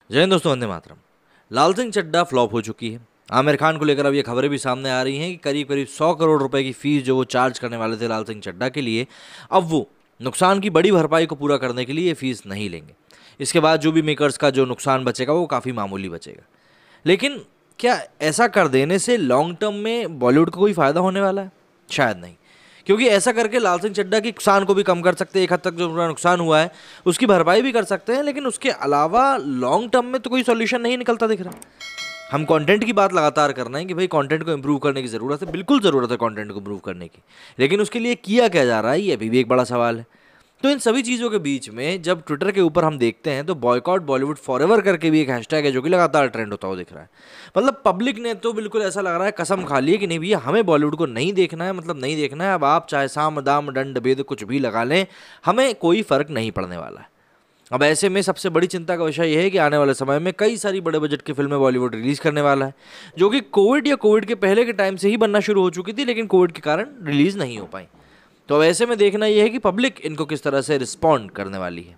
जय हिंद दोस्तों, वंदे मातरम। लाल सिंह चड्ढा फ्लॉप हो चुकी है। आमिर खान को लेकर अब ये खबरें भी सामने आ रही हैं कि करीब करीब 100 करोड़ रुपए की फीस जो वो चार्ज करने वाले थे लाल सिंह चड्ढा के लिए, अब वो नुकसान की बड़ी भरपाई को पूरा करने के लिए ये फीस नहीं लेंगे। इसके बाद जो भी मेकर्स का जो नुकसान बचेगा वो काफ़ी मामूली बचेगा। लेकिन क्या ऐसा कर देने से लॉन्ग टर्म में बॉलीवुड को कोई फ़ायदा होने वाला है? शायद नहीं, क्योंकि ऐसा करके लाल सिंह चड्ढा के नुकसान को भी कम कर सकते हैं। एक हद तक जो पूरा नुकसान हुआ है उसकी भरपाई भी कर सकते हैं, लेकिन उसके अलावा लॉन्ग टर्म में तो कोई सॉल्यूशन नहीं निकलता दिख रहा। हम कंटेंट की बात लगातार कर रहे हैं कि भाई कंटेंट को इंप्रूव करने की ज़रूरत है, बिल्कुल ज़रूरत है कंटेंट को इंप्रूव करने की, लेकिन उसके लिए किया क्या जा रहा है ये अभी भी एक बड़ा सवाल है। तो इन सभी चीज़ों के बीच में जब ट्विटर के ऊपर हम देखते हैं तो बॉयकॉट बॉलीवुड फॉरएवर करके भी एक हैशटैग है जो कि लगातार ट्रेंड होता हुआ दिख रहा है। मतलब पब्लिक ने तो बिल्कुल ऐसा लग रहा है कसम खा ली है कि नहीं भैया, हमें बॉलीवुड को नहीं देखना है, मतलब नहीं देखना है। अब आप चाहे साम दाम दंड भेद कुछ भी लगा लें, हमें कोई फर्क नहीं पड़ने वाला है। अब ऐसे में सबसे बड़ी चिंता का विषय यह है कि आने वाले समय में कई सारी बड़े बजट की फिल्में बॉलीवुड रिलीज करने वाला है, जो कि कोविड या कोविड के पहले के टाइम से ही बनना शुरू हो चुकी थी, लेकिन कोविड के कारण रिलीज नहीं हो पाई। तो अब ऐसे में देखना यह है कि पब्लिक इनको किस तरह से रिस्पॉन्ड करने वाली है।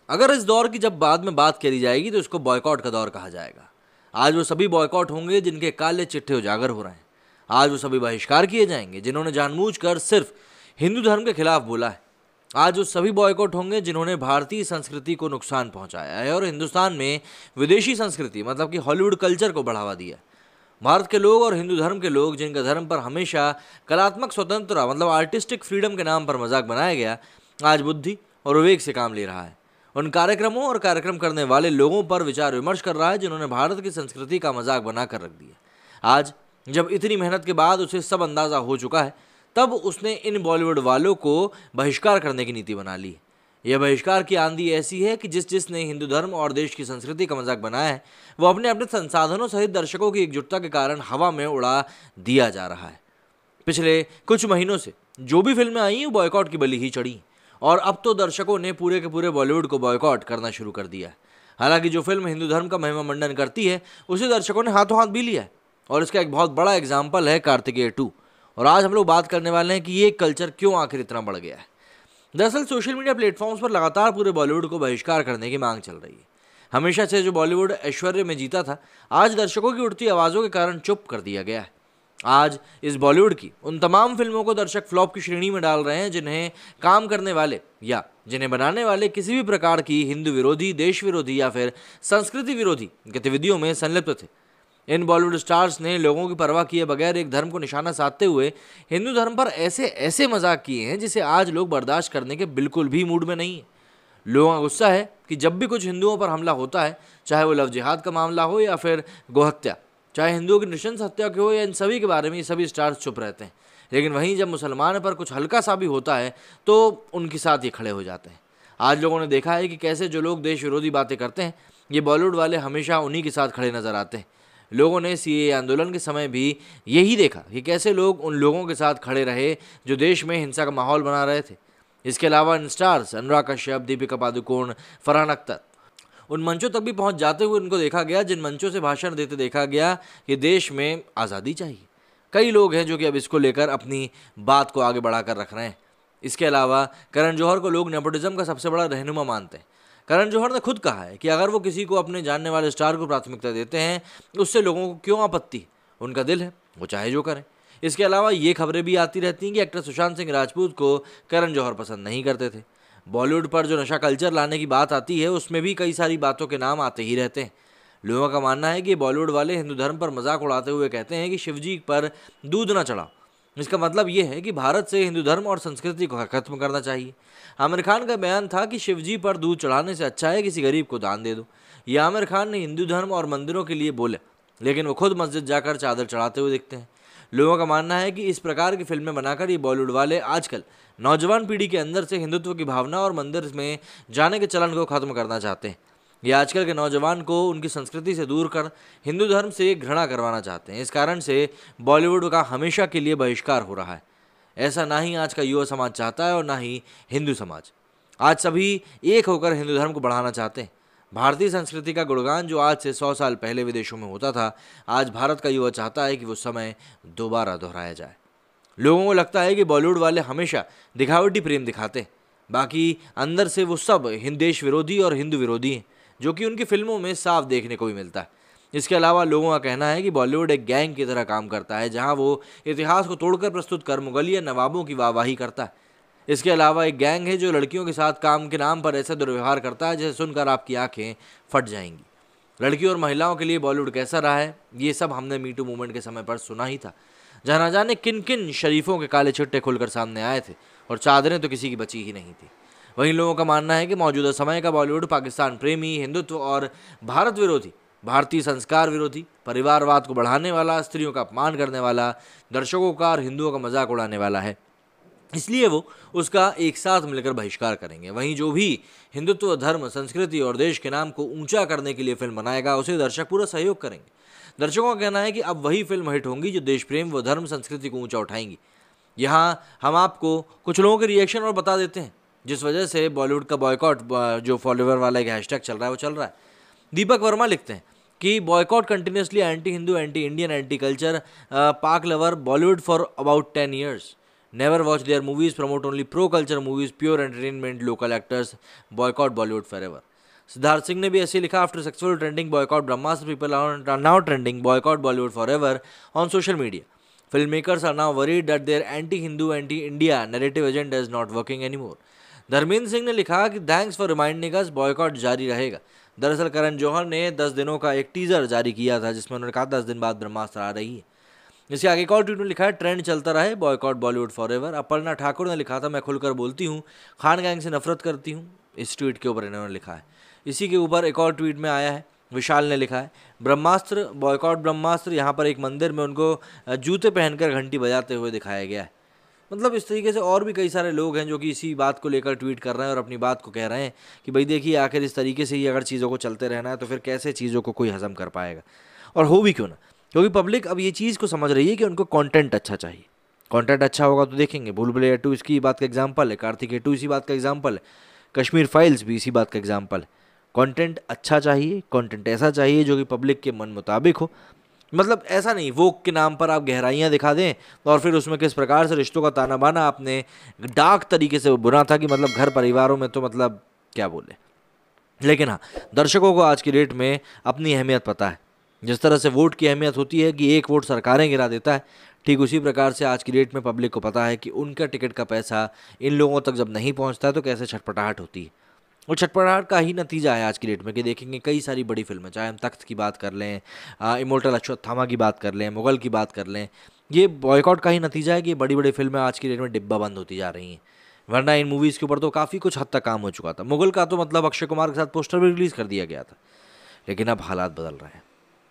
अगर इस दौर की जब बाद में बात करी जाएगी तो इसको बॉयकॉट का दौर कहा जाएगा। आज वो सभी बॉयकॉट होंगे जिनके काले चिट्ठे उजागर हो रहे हैं। आज वो सभी बहिष्कार किए जाएंगे जिन्होंने जानबूझकर सिर्फ हिंदू धर्म के खिलाफ बोला है। आज वो सभी बॉयकॉट होंगे जिन्होंने भारतीय संस्कृति को नुकसान पहुंचाया है और हिंदुस्तान में विदेशी संस्कृति मतलब कि हॉलीवुड कल्चर को बढ़ावा दिया है। भारत के लोग और हिंदू धर्म के लोग जिनका धर्म पर हमेशा कलात्मक स्वतंत्रता मतलब आर्टिस्टिक फ्रीडम के नाम पर मजाक बनाया गया, आज बुद्धि और विवेक से काम ले रहा है। उन कार्यक्रमों और कार्यक्रम करने वाले लोगों पर विचार विमर्श कर रहा है जिन्होंने भारत की संस्कृति का मजाक बनाकर रख दिया। आज जब इतनी मेहनत के बाद उसे सब अंदाज़ा हो चुका है, तब उसने इन बॉलीवुड वालों को बहिष्कार करने की नीति बना ली। यह बहिष्कार की आंधी ऐसी है कि जिसने हिंदू धर्म और देश की संस्कृति का मजाक बनाया है, वो अपने अपने संसाधनों सहित दर्शकों की एकजुटता के कारण हवा में उड़ा दिया जा रहा है। पिछले कुछ महीनों से जो भी फिल्में आई हैं वो बॉयकॉट की बलि ही चढ़ी, और अब तो दर्शकों ने पूरे के पूरे बॉलीवुड को बॉयकॉट करना शुरू कर दिया है। हालांकि जो फिल्म हिंदू धर्म का महिमा मंडन करती है उसे दर्शकों ने हाथों हाथ भी लिया है, और इसका एक बहुत बड़ा एग्जाम्पल है कार्तिकेय 2। और आज हम लोग बात करने वाले हैं कि ये कल्चर क्यों आखिर इतना बढ़ गया है। दरअसल सोशल मीडिया प्लेटफॉर्म्स पर लगातार पूरे बॉलीवुड को बहिष्कार करने की मांग चल रही है। हमेशा से जो बॉलीवुड ऐश्वर्य में जीता था, आज दर्शकों की उठती आवाज़ों के कारण चुप कर दिया गया है। आज इस बॉलीवुड की उन तमाम फिल्मों को दर्शक फ्लॉप की श्रेणी में डाल रहे हैं जिन्हें काम करने वाले या जिन्हें बनाने वाले किसी भी प्रकार की हिंदू विरोधी, देश विरोधी या फिर संस्कृति विरोधी गतिविधियों में संलिप्त थे। इन बॉलीवुड स्टार्स ने लोगों की परवाह किए बगैर एक धर्म को निशाना साधते हुए हिंदू धर्म पर ऐसे ऐसे मजाक किए हैं जिसे आज लोग बर्दाश्त करने के बिल्कुल भी मूड में नहीं है। लोगों का गुस्सा है कि जब भी कुछ हिंदुओं पर हमला होता है, चाहे वो लव जिहाद का मामला हो या फिर गोहत्या, चाहे हिंदुओं की नृशंस हत्या की हो, या इन सभी के बारे में ये सभी स्टार्स चुप रहते हैं। लेकिन वहीं जब मुसलमान पर कुछ हल्का सा भी होता है तो उनके साथ ये खड़े हो जाते हैं। आज लोगों ने देखा है कि कैसे जो लोग देश विरोधी बातें करते हैं, ये बॉलीवुड वाले हमेशा उन्हीं के साथ खड़े नजर आते हैं। लोगों ने सीएए आंदोलन के समय भी यही देखा कि कैसे लोग उन लोगों के साथ खड़े रहे जो देश में हिंसा का माहौल बना रहे थे। इसके अलावा इन स्टार्स अनुराग कश्यप, दीपिका पादुकोण, फरहान अख्तर उन मंचों तक भी पहुंच जाते हुए उनको देखा गया जिन मंचों से भाषण देते देखा गया कि देश में आज़ादी चाहिए। कई लोग हैं जो कि अब इसको लेकर अपनी बात को आगे बढ़ाकर रख रहे हैं। इसके अलावा करण जौहर को लोग नेपोटिज्म का सबसे बड़ा रहनुमा मानते हैं। करण जौहर ने खुद कहा है कि अगर वो किसी को अपने जानने वाले स्टार को प्राथमिकता देते हैं उससे लोगों को क्यों आपत्ति, उनका दिल है, वो चाहे जो करें। इसके अलावा ये खबरें भी आती रहती हैं कि एक्टर सुशांत सिंह राजपूत को करण जौहर पसंद नहीं करते थे। बॉलीवुड पर जो नशा कल्चर लाने की बात आती है उसमें भी कई सारी बातों के नाम आते ही रहते हैं। लोगों का मानना है कि बॉलीवुड वाले हिंदू धर्म पर मजाक उड़ाते हुए कहते हैं कि शिवजी पर दूध ना चढ़ाओ। इसका मतलब ये है कि भारत से हिंदू धर्म और संस्कृति को खत्म करना चाहिए। आमिर खान का बयान था कि शिवजी पर दूध चढ़ाने से अच्छा है किसी गरीब को दान दे दो। ये आमिर खान ने हिंदू धर्म और मंदिरों के लिए बोले, लेकिन वो खुद मस्जिद जाकर चादर चढ़ाते हुए दिखते हैं। लोगों का मानना है कि इस प्रकार की फिल्में बनाकर ये बॉलीवुड वाले आजकल नौजवान पीढ़ी के अंदर से हिंदुत्व की भावना और मंदिर में जाने के चलन को खत्म करना चाहते हैं। ये आजकल के नौजवान को उनकी संस्कृति से दूर कर हिंदू धर्म से घृणा करवाना चाहते हैं। इस कारण से बॉलीवुड का हमेशा के लिए बहिष्कार हो रहा है। ऐसा ना ही आज का युवा समाज चाहता है और ना ही हिंदू समाज। आज सभी एक होकर हिंदू धर्म को बढ़ाना चाहते हैं। भारतीय संस्कृति का गुणगान जो आज से 100 साल पहले विदेशों में होता था, आज भारत का युवा चाहता है कि वो समय दोबारा दोहराया जाए। लोगों को लगता है कि बॉलीवुड वाले हमेशा दिखावटी प्रेम दिखाते हैं, बाकी अंदर से वो सब देश विरोधी और हिंदू विरोधी हैं। जो कि उनकी फिल्मों में साफ देखने को भी मिलता है। इसके अलावा लोगों का कहना है कि बॉलीवुड एक गैंग की तरह काम करता है, जहां वो इतिहास को तोड़कर प्रस्तुत कर मुगलिया नवाबों की वाहवाही करता है। इसके अलावा एक गैंग है जो लड़कियों के साथ काम के नाम पर ऐसा दुर्व्यवहार करता है जिसे सुनकर आपकी आंखें फट जाएंगी। लड़कियों और महिलाओं के लिए बॉलीवुड कैसा रहा है, ये सब हमने मीटू मूवमेंट के समय पर सुना ही था, जहाँ न जाने किन किन शरीफों के काले छिट्टे खुलकर सामने आए थे और चादरें तो किसी की बची ही नहीं थी। वहीं लोगों का मानना है कि मौजूदा समय का बॉलीवुड पाकिस्तान प्रेमी, हिंदुत्व और भारत विरोधी, भारतीय संस्कार विरोधी, परिवारवाद को बढ़ाने वाला, स्त्रियों का अपमान करने वाला, दर्शकों का और हिंदुओं का मजाक उड़ाने वाला है। इसलिए वो उसका एक साथ मिलकर बहिष्कार करेंगे। वहीं जो भी हिंदुत्व, धर्म, संस्कृति और देश के नाम को ऊंचा करने के लिए फिल्म बनाएगा, उसे दर्शक पूरा सहयोग करेंगे। दर्शकों का कहना है कि अब वही फिल्म हिट होंगी जो देश प्रेम व धर्म संस्कृति को ऊंचा उठाएंगी। यहाँ हम आपको कुछ लोगों के रिएक्शन और बता देते हैं जिस वजह से बॉलीवुड का बॉयकॉट, जो फॉलोवर वाला एक हैशटैग चल रहा है, वो चल रहा है। दीपक वर्मा लिखते हैं कि boycott continuously anti Hindu, anti Indian, anti culture, Pak lover Bollywood for about 10 years. Never watch their movies, promote only pro-culture movies, pure entertainment, local actors, boycott Bollywood forever. Siddharth Singh ने भी ऐसे लिखा, after successful trending boycott Brahmastra, people are now trending boycott Bollywood forever on social media. Filmmakers are now worried that their anti-Hindu, anti-India narrative agenda is not working anymore. Dharmendra Singh ने लिखा कि thanks for reminding us, boycott जारी रहेगा. दरअसल करण जौहर ने 10 दिनों का एक टीजर जारी किया था जिसमें उन्होंने कहा 10 दिन बाद ब्रह्मास्त्र आ रही है. इसके आगे एक और ट्वीट में लिखा है, ट्रेंड चलता रहे, boycott Bollywood forever. Aparna Thakur ने लिखा था, मैं खुलकर बोलती हूँ, खान गैंग से नफरत करती हूँ. इस ट्वीट के ऊपर इन्होंने लिखा है. इसी के ऊपर एक और ट्वीट में आया है, विशाल ने लिखा है, ब्रह्मास्त्र, बॉयकॉट ब्रह्मास्त्र. यहाँ पर एक मंदिर में उनको जूते पहनकर घंटी बजाते हुए दिखाया गया है. मतलब इस तरीके से और भी कई सारे लोग हैं जो कि इसी बात को लेकर ट्वीट कर रहे हैं और अपनी बात को कह रहे हैं कि भाई देखिए, आखिर इस तरीके से ही अगर चीज़ों को चलते रहना है तो फिर कैसे चीज़ों को कोई हजम कर पाएगा. और हो भी क्यों ना, क्योंकि पब्लिक अब ये चीज़ को समझ रही है कि उनको कंटेंट अच्छा चाहिए. कंटेंट अच्छा होगा तो देखेंगे. भूल भुलैया 2 इसकी बात का एग्जाम्पल है, कार्तिकेय 2 इसी बात का एग्जाम्पल है, कश्मीर फाइल्स भी इसी बात का एग्जाम्पल है. कंटेंट अच्छा चाहिए, कंटेंट ऐसा चाहिए जो कि पब्लिक के मन मुताबिक हो. मतलब ऐसा नहीं वोक के नाम पर आप गहराइयाँ दिखा दें और फिर उसमें किस प्रकार से रिश्तों का ताना बाना आपने डार्क तरीके से बुना था कि मतलब घर परिवारों में तो मतलब क्या बोले. लेकिन हाँ, दर्शकों को आज की डेट में अपनी अहमियत पता है. जिस तरह से वोट की अहमियत होती है कि एक वोट सरकारें गिरा देता है, ठीक उसी प्रकार से आज की डेट में पब्लिक को पता है कि उनका टिकट का पैसा इन लोगों तक जब नहीं पहुंचता है तो कैसे छटपटाहट होती है. और छटपटाहट का ही नतीजा है आज की डेट में कि देखेंगे कई सारी बड़ी फिल्में, चाहे हम तख्त की बात कर लें, इमोर्टल अश्वत्थामा की बात कर लें, मुगल की बात कर लें, ये बॉयकॉट का ही नतीजा है कि बड़ी बड़ी फिल्में आज की डेट में डिब्बा बंद होती जा रही हैं. वरना इन मूवीज़ के ऊपर तो काफ़ी कुछ हद तक काम हो चुका था. मुगल का तो मतलब अक्षय कुमार के साथ पोस्टर भी रिलीज़ कर दिया गया था. लेकिन अब हालात बदल रहे हैं.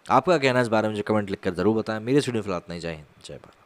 आपका कहना इस बारे में मुझे कमेंट लिखकर ज़रूर बताएं. मेरे स्टूडियो फिलहाल इतना ही. जय हिंद, जय भारत.